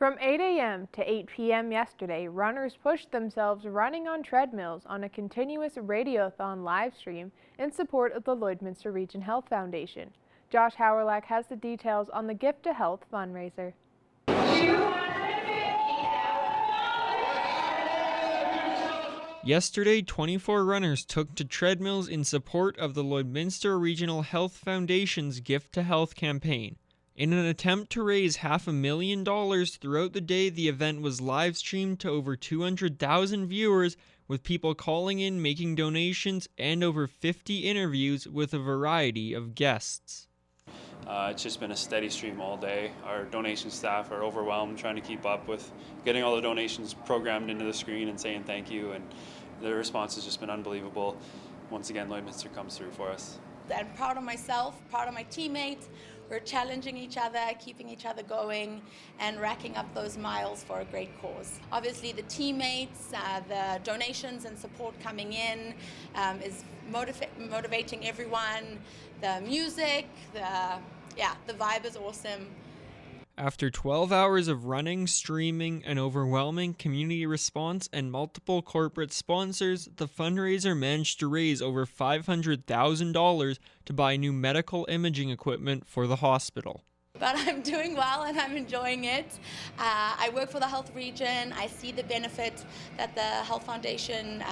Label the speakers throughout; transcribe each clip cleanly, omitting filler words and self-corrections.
Speaker 1: From 8 a.m. to 8 p.m. yesterday, runners pushed themselves running on treadmills on a continuous radiothon live stream in support of the Lloydminster Region Health Foundation. Josh Howerlack has the details on the Gift to Health fundraiser.
Speaker 2: Yesterday, 24 runners took to treadmills in support of the Lloydminster Regional Health Foundation's Gift to Health campaign. In an attempt to raise $500,000 throughout the day, the event was live-streamed to over 200,000 viewers, with people calling in, making donations, and over 50 interviews with a variety of guests.
Speaker 3: It's just been a steady stream all day. Our donation staff are overwhelmed trying to keep up with getting all the donations programmed into the screen and saying thank you, and the response has just been unbelievable. Once again, Lloydminster comes through for us.
Speaker 4: I'm proud of myself, proud of my teammates. We're challenging each other, keeping each other going, and racking up those miles for a great cause. Obviously, the teammates, the donations and support coming in is motivating everyone. The music, the vibe is awesome.
Speaker 2: After 12 hours of running, streaming, an overwhelming community response, and multiple corporate sponsors, the fundraiser managed to raise over $500,000 to buy new medical imaging equipment for the hospital.
Speaker 4: But I'm doing well and I'm enjoying it. I work for the health region. I see the benefit that the Health Foundation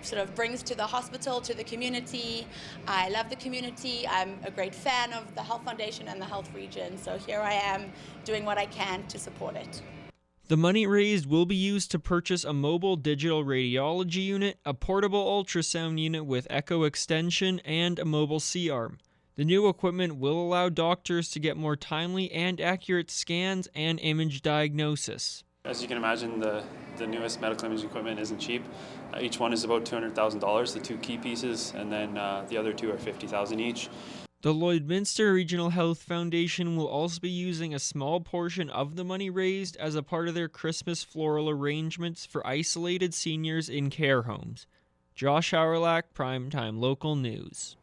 Speaker 4: sort of brings to the hospital, to the community. I love the community. I'm a great fan of the Health Foundation and the health region. So here I am doing what I can to support it.
Speaker 2: The money raised will be used to purchase a mobile digital radiology unit, a portable ultrasound unit with echo extension, and a mobile C-arm. The new equipment will allow doctors to get more timely and accurate scans and image diagnosis.
Speaker 3: As you can imagine, the newest medical imaging equipment isn't cheap. Each one is about $200,000, the two key pieces, and then the other two are $50,000 each.
Speaker 2: The Lloydminster Regional Health Foundation will also be using a small portion of the money raised as a part of their Christmas floral arrangements for isolated seniors in care homes. Josh Howerlack, Primetime Local News.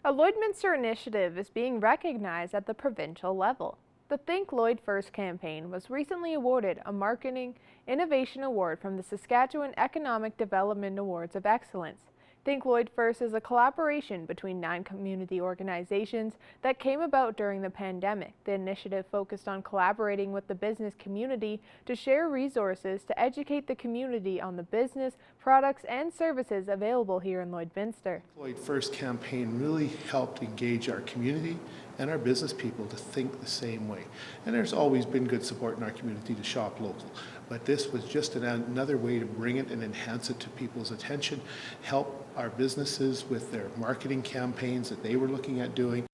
Speaker 1: A Lloydminster initiative is being recognized at the provincial level. The Think Lloyd First campaign was recently awarded a Marketing Innovation Award from the Saskatchewan Economic Development Awards of Excellence. Think Lloyd First is a collaboration between 9 community organizations that came about during the pandemic. The initiative focused on collaborating with the business community to share resources to educate the community on the business, products, and services available here in Lloydminster.
Speaker 5: Lloyd First campaign really helped engage our community and our business people to think the same way. And there's always been good support in our community to shop local. But this was just another way to bring it and enhance it to people's attention, help our businesses with their marketing campaigns that they were looking at doing.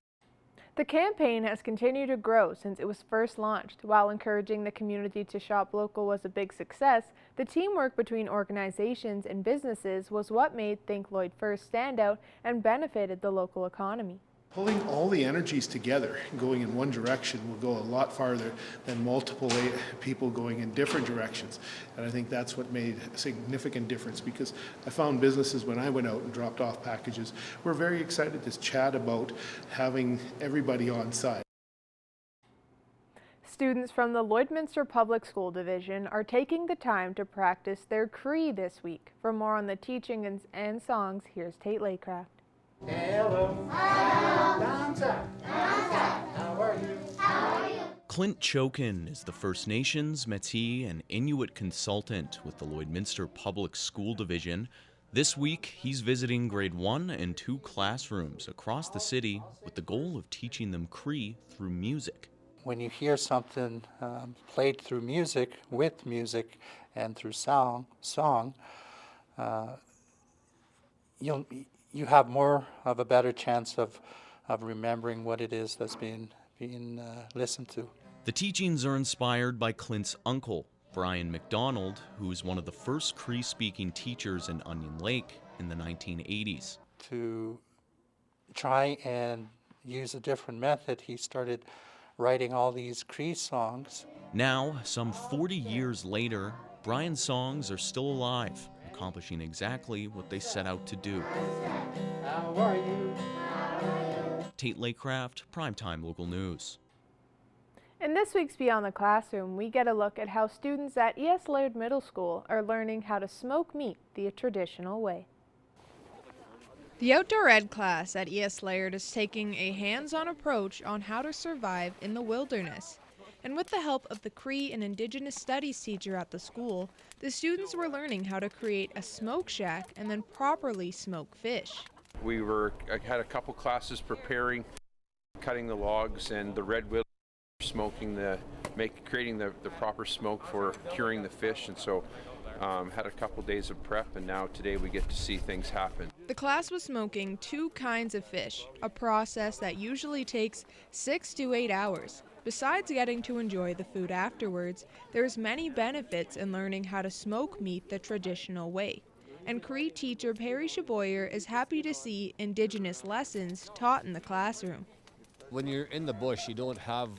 Speaker 1: The campaign has continued to grow since it was first launched. While encouraging the community to shop local was a big success, the teamwork between organizations and businesses was what made Think Lloyd First stand out and benefited the local economy.
Speaker 5: Pulling all the energies together, going in one direction, will go a lot farther than multiple people going in different directions. And I think that's what made a significant difference, because I found businesses, when I went out and dropped off packages, were very excited to chat about having everybody on side.
Speaker 1: Students from the Lloydminster Public School Division are taking the time to practice their Cree this week. For more on the teaching and songs, here's Tate Laycraft.
Speaker 6: Hello. Hello. Down south. Down south. How are you? How are you?
Speaker 7: Clint Chokin is the First Nations, Métis, and Inuit consultant with the Lloydminster Public School Division. This week, he's visiting grade 1 and 2 classrooms across the city with the goal of teaching them Cree through music.
Speaker 8: When you hear something played through music, with music, and through song, you have more of a better chance of remembering what it is that's being listened to.
Speaker 7: The teachings are inspired by Clint's uncle, Brian McDonald, who was one of the first Cree-speaking teachers in Onion Lake in the 1980s.
Speaker 8: To try and use a different method, he started writing all these Cree songs.
Speaker 7: Now, some 40 years later, Brian's songs are still alive, accomplishing exactly what they set out to do.
Speaker 6: How are you?
Speaker 7: Tate Laycraft, Primetime Local News.
Speaker 1: In this week's Beyond the Classroom, we get a look at how students at E.S. Laird Middle School are learning how to smoke meat the traditional way. The outdoor ed class at E.S. Laird is taking a hands-on approach on how to survive in the wilderness. And with the help of the Cree and Indigenous Studies teacher at the school, the students were learning how to create a smoke shack and then properly smoke fish.
Speaker 9: I had a couple classes preparing, cutting the logs and the redwood, smoking creating the proper smoke for curing the fish, and so had a couple days of prep, and now today we get to see things happen.
Speaker 1: The class was smoking 2 kinds of fish, a process that usually takes 6 to 8 hours. Besides getting to enjoy the food afterwards, there's many benefits in learning how to smoke meat the traditional way. And Cree teacher Perry Shaboyer is happy to see Indigenous lessons taught in the classroom.
Speaker 10: When you're in the bush, you don't have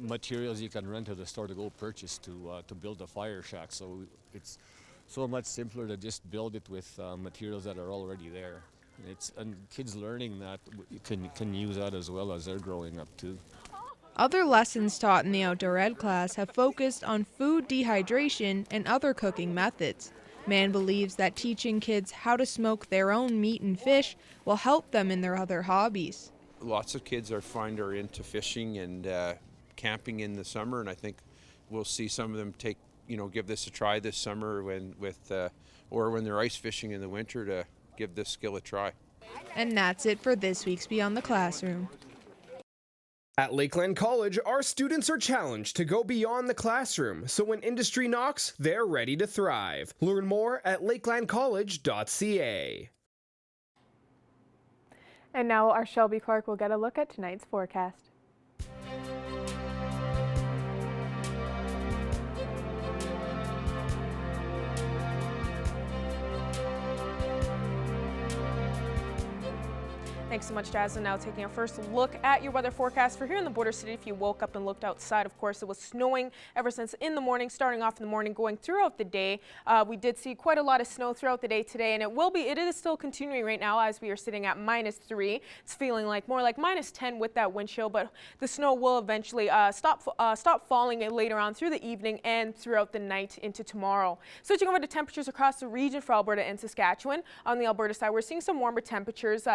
Speaker 10: materials you can run to the store to go purchase to build a fire shack, so it's so much simpler to just build it with materials that are already there. And kids learning that can use that as well as they're growing up too.
Speaker 1: Other lessons taught in the outdoor ed class have focused on food dehydration and other cooking methods. Mann believes that teaching kids how to smoke their own meat and fish will help them in their other hobbies.
Speaker 9: Lots of kids are into fishing and camping in the summer, and I think we'll see some of them give this a try this summer or when they're ice fishing in the winter to give this skill a try.
Speaker 1: And that's it for this week's Beyond the Classroom.
Speaker 11: At Lakeland College, our students are challenged to go beyond the classroom, so when industry knocks, they're ready to thrive. Learn more at lakelandcollege.ca.
Speaker 1: And now our Shelby Clark will get a look at tonight's forecast.
Speaker 12: Thanks so much, Jasmine. Now taking a first look at your weather forecast for here in the border city. If you woke up and looked outside, of course, it was snowing ever since in the morning, starting off in the morning, going throughout the day. We did see quite a lot of snow throughout the day today, and it is still continuing right now as we are sitting at -3. It's feeling like more like -10 with that wind chill, but the snow will eventually stop falling later on through the evening and throughout the night into tomorrow. Switching over to temperatures across the region for Alberta and Saskatchewan. On the Alberta side, we're seeing some warmer temperatures.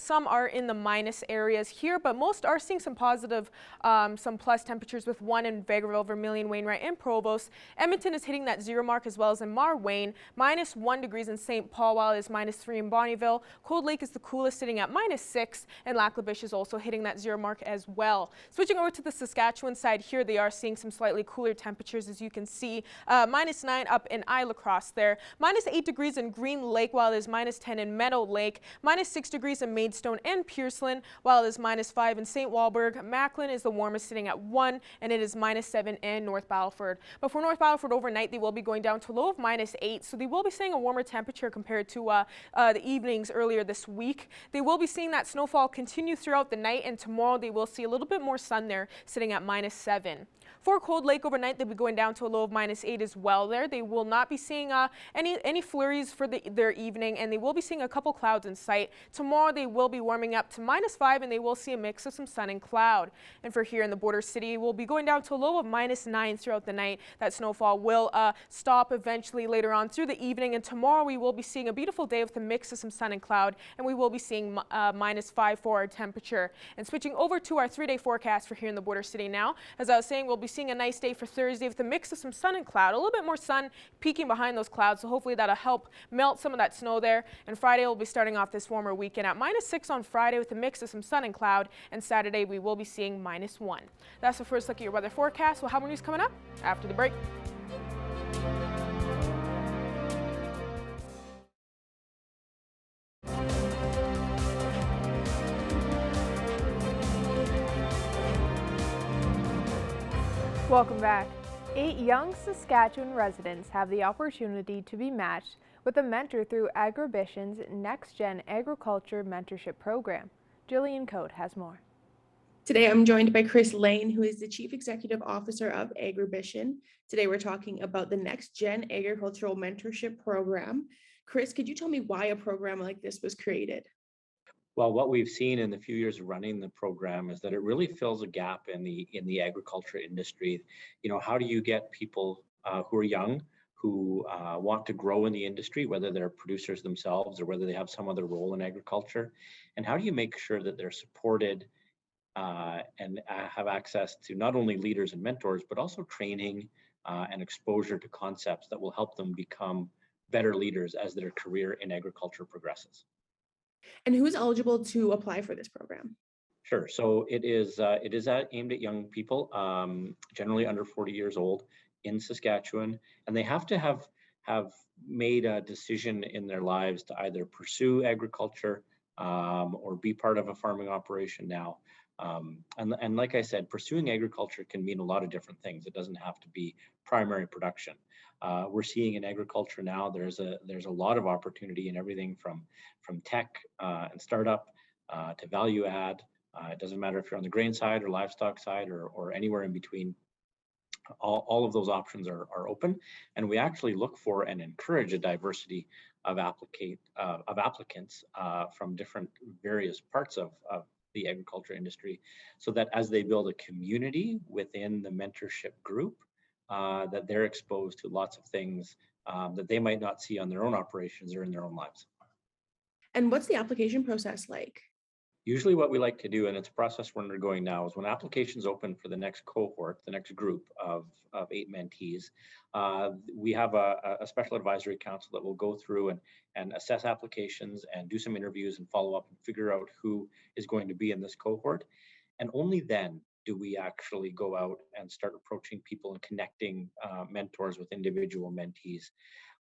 Speaker 12: Some are in the minus areas here, but most are seeing some positive, some plus temperatures with 1 in Vegreville, Vermilion, Wainwright, and Provost. Edmonton is hitting that 0 mark as well as in Marwayne. -1 degrees in St. Paul, while it is -3 in Bonnyville. Cold Lake is the coolest, sitting at -6, and Lac La Biche is also hitting that 0 mark as well. Switching over to the Saskatchewan side here, they are seeing some slightly cooler temperatures, as you can see. -9 up in Isle Across there. -8 degrees in Green Lake, while it is -10 in Meadow Lake. -6 degrees in Maidstone and Pearceland, while it is -5 in St. Walburg. Macklin is the warmest, sitting at 1, and it is -7 in North Battleford. But for North Battleford overnight, they will be going down to a low of -8, so they will be seeing a warmer temperature compared to the evenings earlier this week. They will be seeing that snowfall continue throughout the night, and tomorrow they will see a little bit more sun there, sitting at -7. For Cold Lake overnight, they'll be going down to a low of -8 as well there. They will not be seeing any flurries for their evening, and they will be seeing a couple clouds in sight. Tomorrow they will be warming up to -5, and they will see a mix of some sun and cloud. And for here in the border city, we'll be going down to a low of -9 throughout the night. That snowfall will stop eventually later on through the evening, and tomorrow we will be seeing a beautiful day with a mix of some sun and cloud, and we will be seeing -5 for our temperature. And switching over to our 3-day forecast for here in the border city now, as I was saying, we'll be seeing a nice day for Thursday with a mix of some sun and cloud, a little bit more sun peeking behind those clouds, so hopefully that'll help melt some of that snow there. And Friday will be starting off this warmer weekend at -6 on Friday with a mix of some sun and cloud, and Saturday we will be seeing -1. That's the first look at your weather forecast. We'll have more news coming up after the break.
Speaker 1: Welcome back. 8 young Saskatchewan residents have the opportunity to be matched with a mentor through Agribition's Next Gen Agriculture Mentorship Program. Jillian Cote has more.
Speaker 13: Today, I'm joined by Chris Lane, who is the Chief Executive Officer of Agribition. Today, we're talking about the Next Gen Agricultural Mentorship Program. Chris, could you tell me why a program like this was created?
Speaker 14: Well, what we've seen in the few years of running the program is that it really fills a gap in the agriculture industry. You know, how do you get people who are young, who want to grow in the industry, whether they're producers themselves or whether they have some other role in agriculture, and how do you make sure that they're supported and have access to not only leaders and mentors, but also training and exposure to concepts that will help them become better leaders as their career in agriculture progresses.
Speaker 13: And who's eligible to apply for this program?
Speaker 14: Sure. So it is aimed at young people, generally under 40 years old in Saskatchewan, and they have to have made a decision in their lives to either pursue agriculture or be part of a farming operation now. And like I said, pursuing agriculture can mean a lot of different things. It doesn't have to be primary production. We're seeing in agriculture now there's a lot of opportunity in everything from tech and startup to value add. It doesn't matter if you're on the grain side or livestock side or anywhere in between. All of those options are open, and we actually look for and encourage a diversity of applicants from different various parts of the agriculture industry, so that as they build a community within the mentorship group, that they're exposed to lots of things that they might not see on their own operations or in their own lives.
Speaker 13: And what's the application process like?
Speaker 14: Usually what we like to do, and it's a process we're undergoing now, is when applications open for the next cohort, the next group of 8 mentees, we have a special advisory council that will go through and assess applications and do some interviews and follow up and figure out who is going to be in this cohort. And only then do we actually go out and start approaching people and connecting mentors with individual mentees.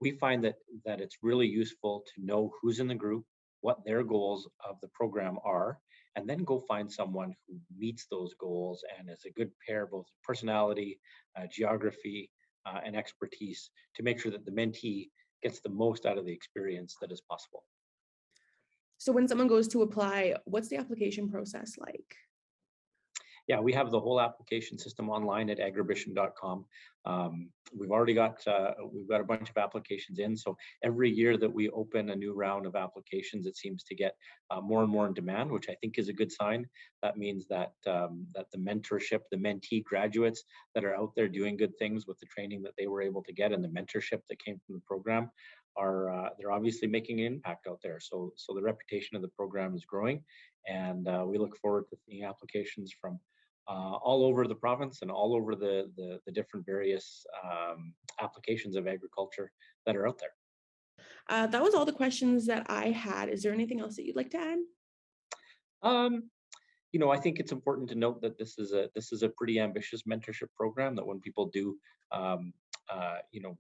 Speaker 14: We find that it's really useful to know who's in the group, what their goals of the program are, and then go find someone who meets those goals and is a good pair, both personality, geography, and expertise, to make sure that the mentee gets the most out of the experience that is possible.
Speaker 13: So when someone goes to apply, what's the application process like?
Speaker 14: Yeah, we have the whole application system online at agribition.com. We've already got a bunch of applications in. So every year that we open a new round of applications, it seems to get more and more in demand, which I think is a good sign. That means that that the mentorship, the mentee graduates that are out there doing good things with the training that they were able to get and the mentorship that came from the program are they're obviously making an impact out there. So the reputation of the program is growing, and we look forward to seeing applications from all over the province and all over the different various applications of agriculture that are out there.
Speaker 13: That was all the questions that I had. Is there anything else that you'd like to add?
Speaker 14: You know, I think it's important to note that this is a pretty ambitious mentorship program. That when people do, you know,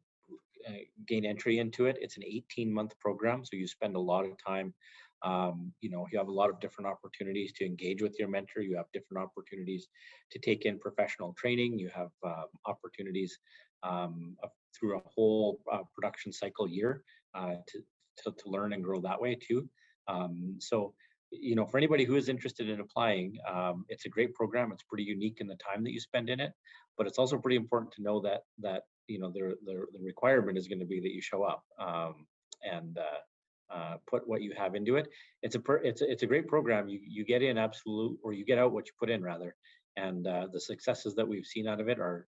Speaker 14: gain entry into it, it's an 18-month program, so you spend a lot of time. You know, you have a lot of different opportunities to engage with your mentor. You have different opportunities to take in professional training. You have opportunities through a whole production cycle year to learn and grow that way too. So, you know, for anybody who is interested in applying, it's a great program. It's pretty unique in the time that you spend in it, but it's also pretty important to know that you know the requirement is going to be that you show up and put what you have into it. It's a great program. You get in or you get out what you put in rather, and the successes that we've seen out of it are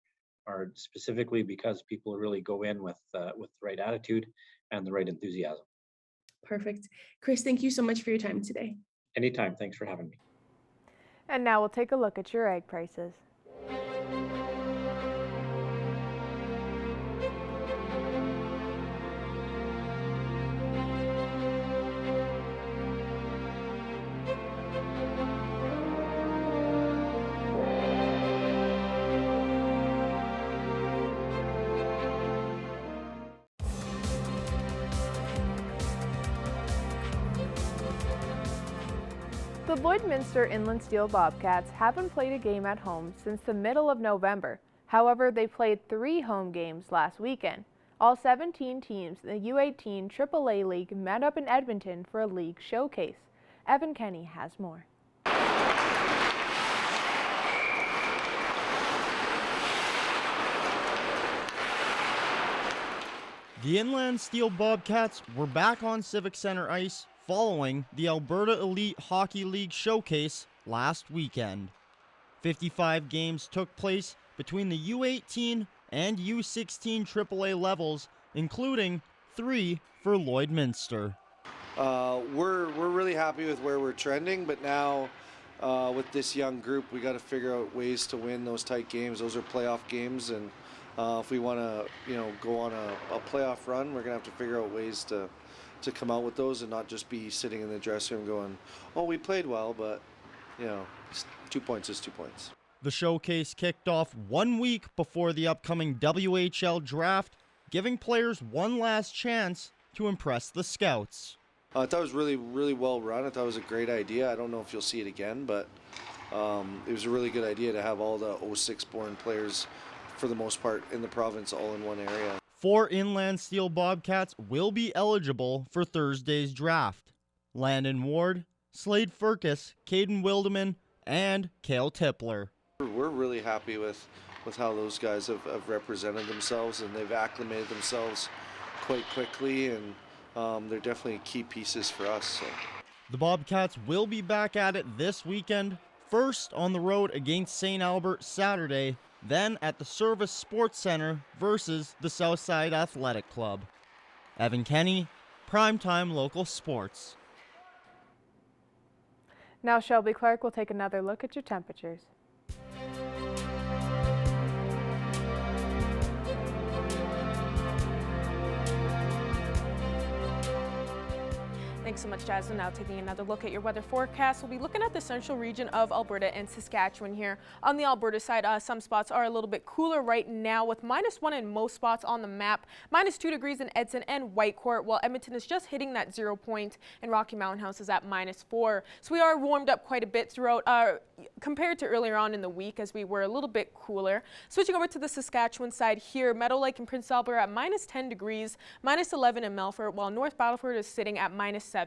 Speaker 14: specifically because people really go in with the right attitude and the right enthusiasm.
Speaker 13: Perfect. Chris, thank you so much for your time today.
Speaker 14: Anytime. Thanks for having me.
Speaker 1: And now we'll take a look at your egg prices. The Lloydminster Inland Steel Bobcats haven't played a game at home since the middle of November. However, they played 3 home games last weekend. All 17 teams in the U18 AAA League met up in Edmonton for a league showcase. Evan Kenny has more.
Speaker 15: The Inland Steel Bobcats were back on Civic Center ice following the Alberta Elite Hockey League showcase last weekend. 55 games took place between the U18 and U16 AAA levels, including 3 for Lloydminster.
Speaker 16: We're really happy with where we're trending, but now with this young group, we got to figure out ways to win those tight games. Those are playoff games, and if we want to, go on a playoff run, we're gonna have to figure out ways to come out with those and not just be sitting in the dressing room going, "Oh, we played well," but 2 points is 2 points.
Speaker 15: The showcase kicked off 1 week before the upcoming WHL draft, giving players one last chance to impress the scouts.
Speaker 16: I thought it was really, really well run. I thought it was a great idea. I don't know if you'll see it again, but it was a really good idea to have all the 06 born players, for the most part, in the province all in one area.
Speaker 15: 4 Inland Steel Bobcats will be eligible for Thursday's draft. Landon Ward, Slade Furcus, Caden Wildeman, and Cale Tippler.
Speaker 16: We're really happy with how those guys have represented themselves, and they've acclimated themselves quite quickly, and they're definitely key pieces for us. So.
Speaker 15: The Bobcats will be back at it this weekend, first on the road against St. Albert Saturday, then at the Service Sports Center versus the Southside Athletic Club. Evan Kenny, Primetime Local Sports.
Speaker 1: Now Shelby Clark will take another look at your temperatures.
Speaker 12: Thanks so much, Jasmine. Now taking another look at your weather forecast, we'll be looking at the central region of Alberta and Saskatchewan here. On the Alberta side, some spots are a little bit cooler right now with -1 in most spots on the map, -2 degrees in Edson and Whitecourt, while Edmonton is just hitting that 0 point and Rocky Mountain House is at -4. So we are warmed up quite a bit throughout compared to earlier on in the week as we were a little bit cooler. Switching over to the Saskatchewan side here, Meadow Lake and Prince Albert at -10 degrees, -11 in Melfort, while North Battleford is sitting at -7.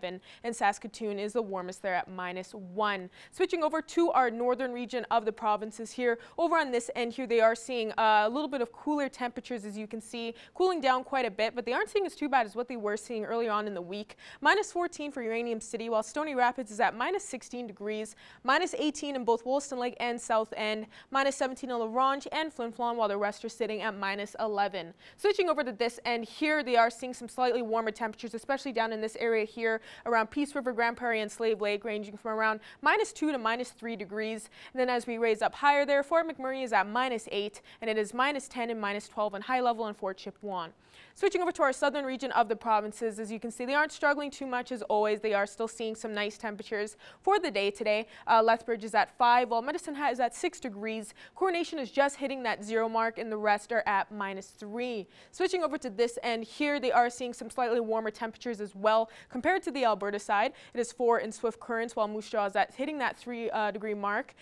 Speaker 12: And Saskatoon is the warmest there at -1. Switching over to our northern region of the provinces here, over on this end here, they are seeing a little bit of cooler temperatures, as you can see, cooling down quite a bit, but they aren't seeing as too bad as what they were seeing earlier on in the week. -14 for Uranium City, while Stony Rapids is at -16 degrees, -18 in both Wollaston Lake and South End, -17 in La Ronge and Flin Flon, while the rest are sitting at -11. Switching over to this end here, they are seeing some slightly warmer temperatures, especially down in this area here around Peace River, Grand Prairie, and Slave Lake, ranging from around -2 to -3 degrees. And then as we raise up higher there, Fort McMurray is at -8, and it is -10 and -12 in High Level and Fort Chipewyan. Switching over to our southern region of the provinces, as you can see, they aren't struggling too much as always. They are still seeing some nice temperatures for the day today. Lethbridge is at 5, while Medicine Hat is at 6 degrees. Coronation is just hitting that 0 mark, and the rest are at -3. Switching over to this end here, they are seeing some slightly warmer temperatures as well. Compared to the Alberta side, it is 4 in Swift Currents, while Moose Jaw is at hitting that 3 degree mark.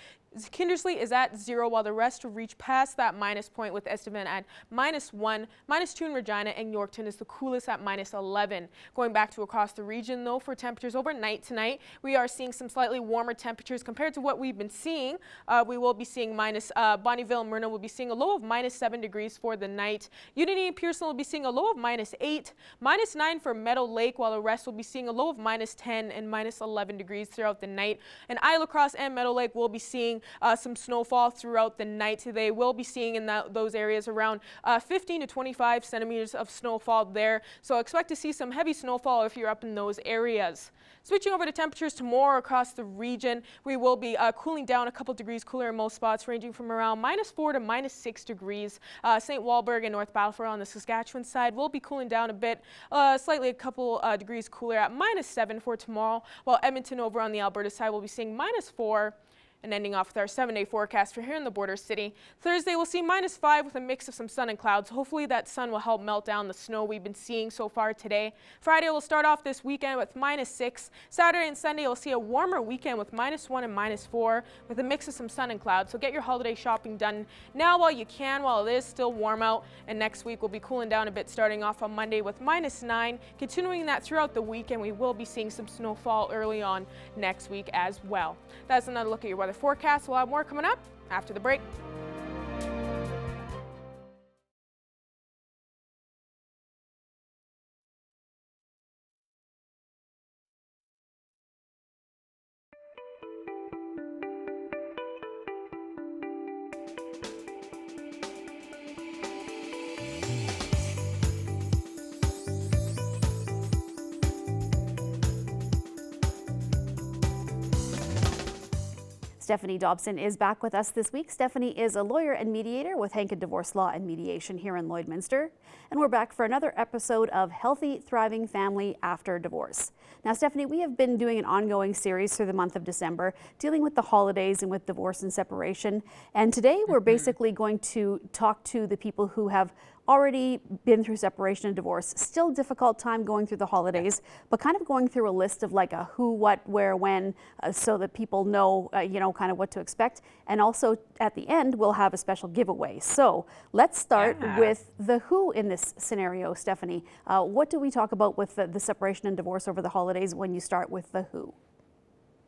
Speaker 12: Kindersley is at 0, while the rest reach past that minus point, with Estevan at -1, -2 in Regina, and Yorkton is the coolest at -11. Going back to across the region, though, for temperatures overnight tonight, we are seeing some slightly warmer temperatures compared to what we've been seeing. We will be seeing Bonnyville and Myrna will be seeing a low of -7 degrees for the night. Unity and Pearson will be seeing a low of -8, -9 for Meadow Lake, while the rest will be seeing a low of -10 and -11 degrees throughout the night. And Isle Cross and Meadow Lake will be seeing some snowfall throughout the night. They will be seeing in those areas around 15 to 25 centimeters of snowfall there. So expect to see some heavy snowfall if you're up in those areas. Switching over to temperatures tomorrow across the region, we will be cooling down a couple degrees cooler in most spots, ranging from around -4 to -6 degrees. St. Walburg and North Battleford on the Saskatchewan side will be cooling down a bit, slightly a couple degrees cooler at -7 for tomorrow, while Edmonton over on the Alberta side will be seeing -4. And ending off with our 7-day forecast for here in the border city. Thursday we'll see -5 with a mix of some sun and clouds. Hopefully that sun will help melt down the snow we've been seeing so far today. Friday will start off this weekend with -6. Saturday and Sunday we'll see a warmer weekend with -1 and -4 with a mix of some sun and clouds. So get your holiday shopping done now while you can, while it is still warm out. And next week we'll be cooling down a bit, starting off on Monday with -9. Continuing that throughout the weekend, we will be seeing some snowfall early on next week as well. That's another look at your weather forecast. We'll have more coming up after the break.
Speaker 17: Stephanie Dobson is back with us this week. Stephanie is a lawyer and mediator with Hank Divorce Law and Mediation here in Lloydminster. And we're back for another episode of Healthy, Thriving Family After Divorce. Now, Stephanie, we have been doing an ongoing series through the month of December, dealing with the holidays and with divorce and separation. And today we're basically going to talk to the people who have already been through separation and divorce, still difficult time going through the holidays, but kind of going through a list of like a who, what, where, when, so that people know, kind of what to expect. And also at the end, we'll have a special giveaway. So let's start with the who in this scenario, Stephanie. What do we talk about with the separation and divorce over the holidays when you start with the who?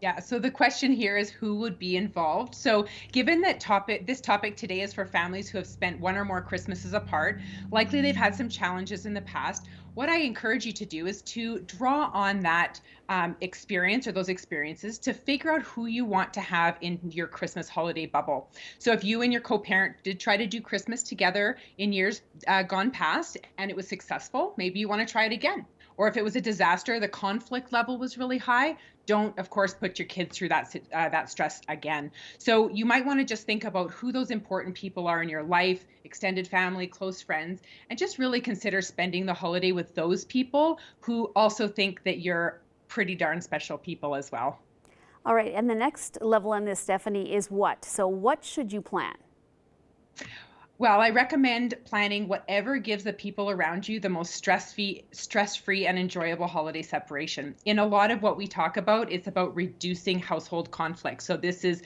Speaker 18: Yeah, so the question here is who would be involved. So given that this topic today is for families who have spent one or more Christmases apart, likely they've had some challenges in the past. What I encourage you to do is to draw on that experience or those experiences to figure out who you want to have in your Christmas holiday bubble. So if you and your co-parent did try to do Christmas together in years gone past and it was successful, maybe you want to try it again. Or if it was a disaster, the conflict level was really high, don't, of course, put your kids through that stress again. So you might want to just think about who those important people are in your life, extended family, close friends, and just really consider spending the holiday with those people who also think that you're pretty darn special people as well.
Speaker 17: All right, and the next level in this, Stephanie, is what? So what should you plan?
Speaker 18: Well, I recommend planning whatever gives the people around you the most stress-free and enjoyable holiday separation. In a lot of what we talk about, it's about reducing household conflict. So this is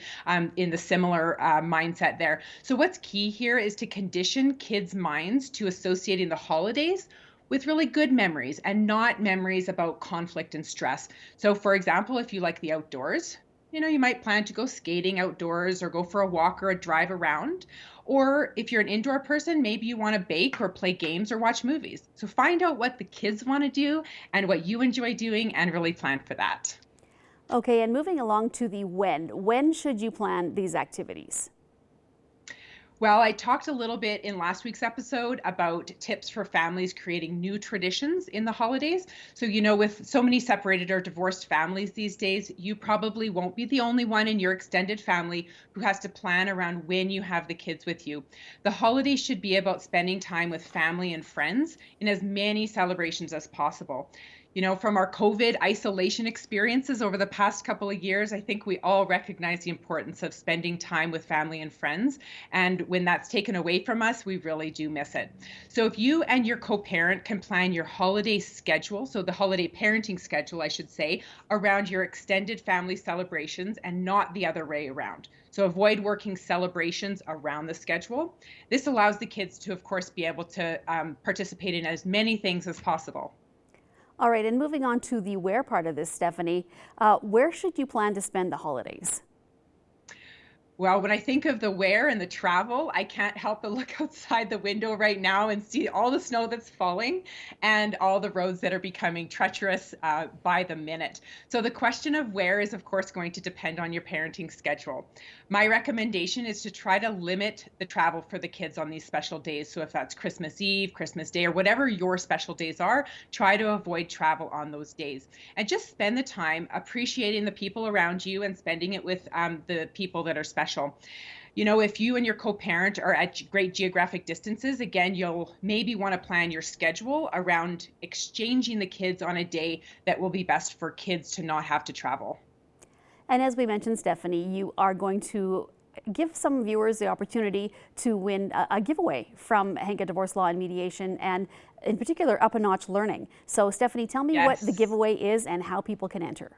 Speaker 18: in the similar mindset there. So what's key here is to condition kids' minds to associating the holidays with really good memories and not memories about conflict and stress. So for example, if you like the outdoors, you might plan to go skating outdoors or go for a walk or a drive around. Or if you're an indoor person, maybe you want to bake or play games or watch movies. So find out what the kids want to do and what you enjoy doing and really plan for that.
Speaker 17: Okay, and moving along to the when. When should you plan these activities?
Speaker 18: Well, I talked a little bit in last week's episode about tips for families creating new traditions in the holidays. So, with so many separated or divorced families these days, you probably won't be the only one in your extended family who has to plan around when you have the kids with you. The holidays should be about spending time with family and friends in as many celebrations as possible. From our COVID isolation experiences over the past couple of years, I think we all recognize the importance of spending time with family and friends. And when that's taken away from us, we really do miss it. So if you and your co-parent can plan your holiday schedule, so the holiday parenting schedule, I should say, around your extended family celebrations and not the other way around. So avoid working celebrations around the schedule. This allows the kids to, of course, be able to participate in as many things as possible.
Speaker 17: All right, and moving on to the where part of this, Stephanie, where should you plan to spend the holidays?
Speaker 18: Well, when I think of the where and the travel, I can't help but look outside the window right now and see all the snow that's falling and all the roads that are becoming treacherous by the minute. So the question of where is, of course, going to depend on your parenting schedule. My recommendation is to try to limit the travel for the kids on these special days. So if that's Christmas Eve, Christmas Day, or whatever your special days are, try to avoid travel on those days. And just spend the time appreciating the people around you and spending it with the people that are special. If you and your co-parent are at great geographic distances, again, you'll maybe want to plan your schedule around exchanging the kids on a day that will be best for kids to not have to travel.
Speaker 17: And as we mentioned, Stephanie, you are going to give some viewers the opportunity to win a giveaway from Hank Divorce Law and Mediation, and in particular, Up a Notch Learning. So Stephanie, tell me what the giveaway is and how people can enter.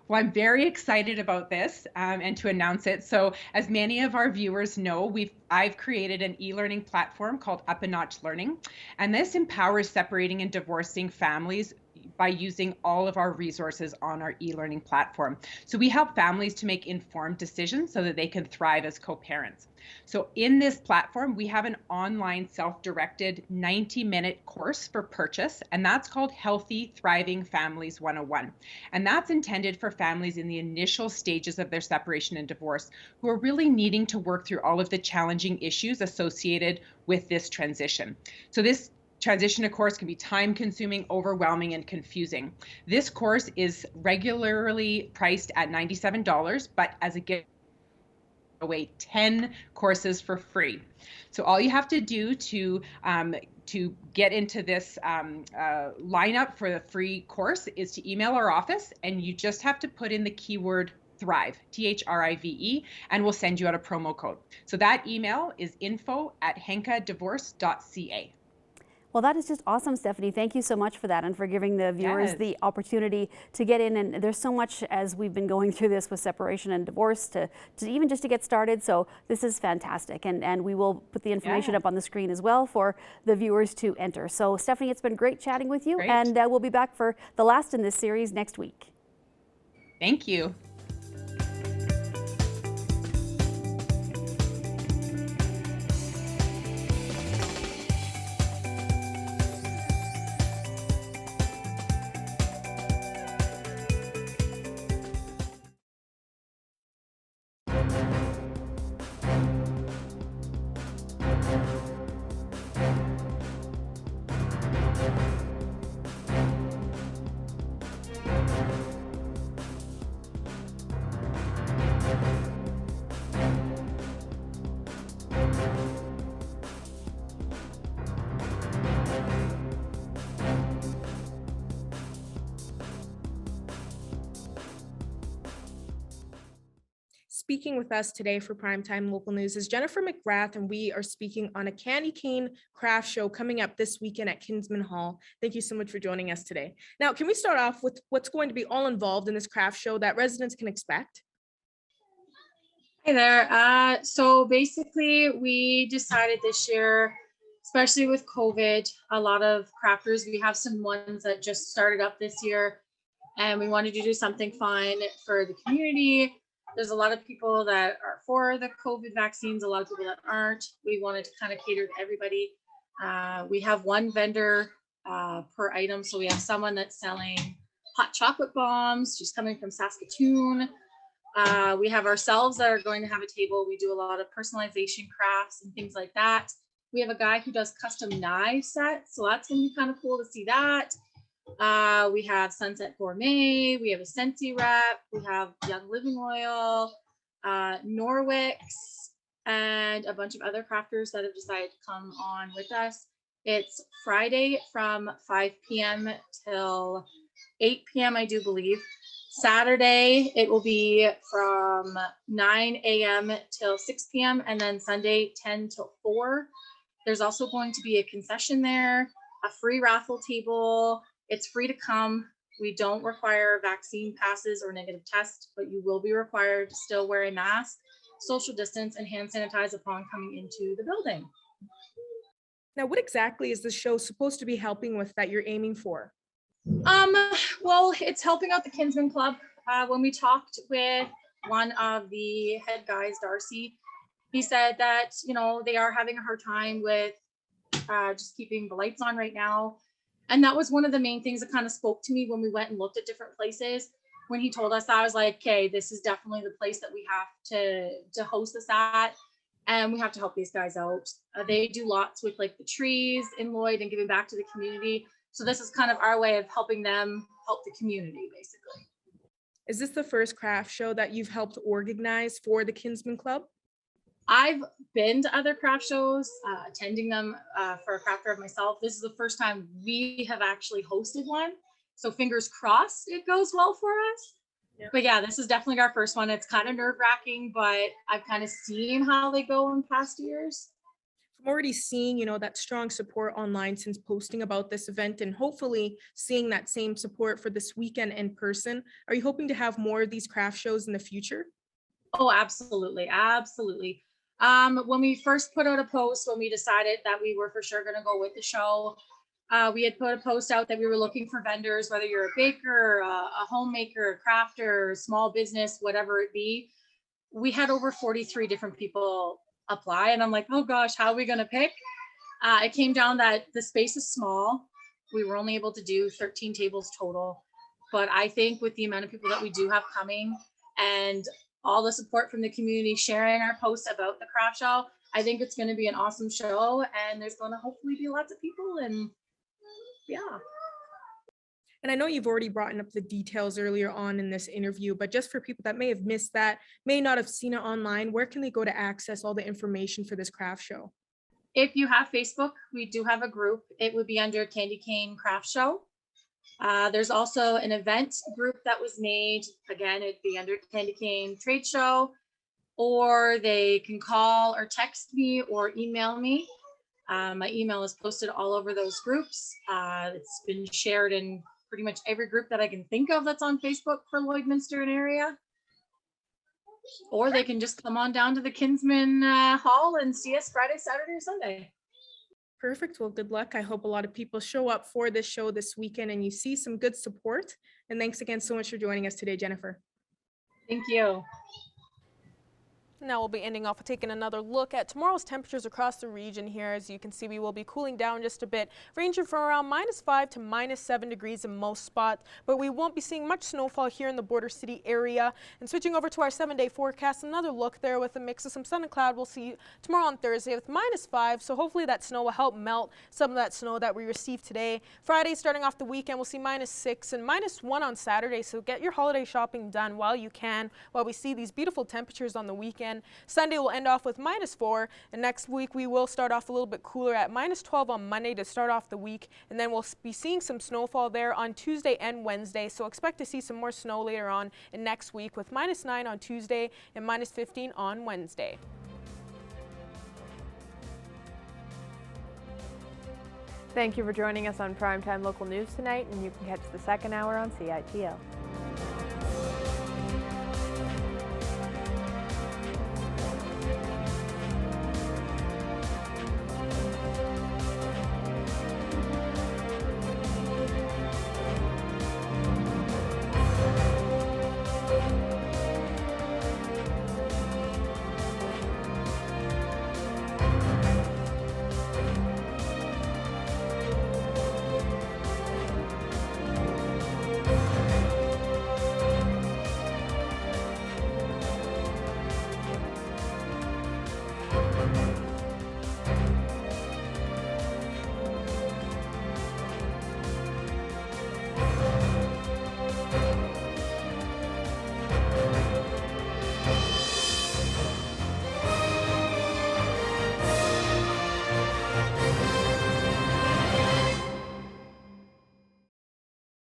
Speaker 18: Well, I'm very excited about this and to announce it. So as many of our viewers know, I've created an e-learning platform called Up a Notch Learning, and this empowers separating and divorcing families by using all of our resources on our e-learning platform. So we help families to make informed decisions so that they can thrive as co-parents. So in this platform, we have an online self-directed 90-minute course for purchase, and that's called Healthy Thriving Families 101. And that's intended for families in the initial stages of their separation and divorce who are really needing to work through all of the challenging issues associated with this transition. So this transition to course can be time consuming, overwhelming, and confusing. This course is regularly priced at $97, but as a gift away 10 courses for free. So all you have to do to get into this lineup for the free course is to email our office, and you just have to put in the keyword Thrive, THRIVE, and we'll send you out a promo code. So that email is info@henkadivorce.ca.
Speaker 17: Well, that is just awesome, Stephanie. Thank you so much for that and for giving the viewers the opportunity to get in. And there's so much as we've been going through this with separation and divorce to even just to get started. So this is fantastic. And we will put the information up on the screen as well for the viewers to enter. So Stephanie, it's been great chatting with you. And we'll be back for the last in this series next week.
Speaker 18: Thank you.
Speaker 13: Speaking with us today for Primetime Local News is Jennifer McGrath, and we are speaking on a candy cane craft show coming up this weekend at Kinsman Hall. Thank you so much for joining us today. Now, can we start off with what's going to be all involved in this craft show that residents can expect?
Speaker 19: Hey there. So basically, we decided this year, especially with COVID, a lot of crafters, we have some ones that just started up this year, and we wanted to do something fun for the community. There's a lot of people that are for the COVID vaccines, a lot of people that aren't. We wanted to kind of cater to everybody. We have one vendor per item. So we have someone that's selling hot chocolate bombs. She's coming from Saskatoon. We have ourselves that are going to have a table. We do a lot of personalization crafts and things like that. We have a guy who does custom knife sets. So that's going to be kind of cool to see that. We have Sunset Gourmet, we have a Scentsy Rep, we have Young Living Oil, Norwick's, and a bunch of other crafters that have decided to come on with us. It's Friday from 5 p.m. till 8 p.m., I do believe. Saturday, it will be from 9 a.m. till 6 p.m. and then Sunday, 10 till 4. There's also going to be a concession there, a free raffle table. It's free to come. We don't require vaccine passes or negative tests, but you will be required to still wear a mask, social distance, and hand sanitize upon coming into the building.
Speaker 13: Now, what exactly is this show supposed to be helping with that you're aiming for?
Speaker 19: Well, it's helping out the Kinsman Club. When we talked with one of the head guys, Darcy, he said that, you know, they are having a hard time with just keeping the lights on right now. And that was one of the main things that kind of spoke to me when we went and looked at different places. When he told us that, I was like, okay, this is definitely the place that we have to host this at. And we have to help these guys out. They do lots with like the trees in Lloyd and giving back to the community. So this is kind of our way of helping them help the community, basically.
Speaker 13: Is this the first craft show that you've helped organize for the Kinsman Club?
Speaker 19: I've been to other craft shows, attending them for a crafter of myself. This is the first time we have actually hosted one. So fingers crossed it goes well for us. Yeah. But yeah, this is definitely our first one. It's kind of nerve-wracking, but I've kind of seen how they go in past years.
Speaker 13: I'm already seeing, you know, that strong support online since posting about this event, and hopefully seeing that same support for this weekend in person. Are you hoping to have more of these craft shows in the future?
Speaker 19: Oh, absolutely. Absolutely. When we first put out a post, when we decided that we were for sure going to go with the show, we had put a post out that we were looking for vendors, whether you're a baker, a homemaker, a crafter, small business, whatever it be. We had over 43 different people apply, and I'm like, oh gosh, how are we going to pick? It came down that the space is small. We were only able to do 13 tables total. But I think with the amount of people that we do have coming and all the support from the community sharing our posts about the craft show, I think it's going to be an awesome show, and there's going to hopefully be lots of people, and yeah.
Speaker 13: And I know you've already brought up the details earlier on in this interview, but just for people that may have missed that, may not have seen it online, where can they go to access all the information for this craft show?
Speaker 19: If you have Facebook, we do have a group. It would be under Candy Cane Craft Show. There's also an event group that was made. Again, it'd be under Candy Cane Trade Show, or they can call or text me or email me. My email is posted all over those groups. It's been shared in pretty much every group that I can think of that's on Facebook for Lloydminster and area. Or they can just come on down to the Kinsman Hall and see us Friday, Saturday, or Sunday.
Speaker 13: Perfect. Well, good luck. I hope a lot of people show up for this show this weekend and you see some good support. And thanks again so much for joining us today, Jennifer.
Speaker 19: Thank you.
Speaker 12: Now we'll be ending off with taking another look at tomorrow's temperatures across the region here. As you can see, we will be cooling down just a bit, ranging from around -5 to -7 degrees in most spots, but we won't be seeing much snowfall here in the Border City area. And switching over to our 7-day forecast, another look there with a mix of some sun and cloud. We'll see tomorrow on Thursday with -5, so hopefully that snow will help melt some of that snow that we received today. Friday, starting off the weekend, we'll see -6 and -1 on Saturday, so get your holiday shopping done while you can, while we see these beautiful temperatures on the weekend. Sunday will end off with -4, and next week we will start off a little bit cooler at -12 on Monday to start off the week, and then we'll be seeing some snowfall there on Tuesday and Wednesday, so expect to see some more snow later on in next week with -9 on Tuesday and -15 on Wednesday.
Speaker 1: Thank you for joining us on Primetime Local News tonight, and you can catch the second hour on CITL.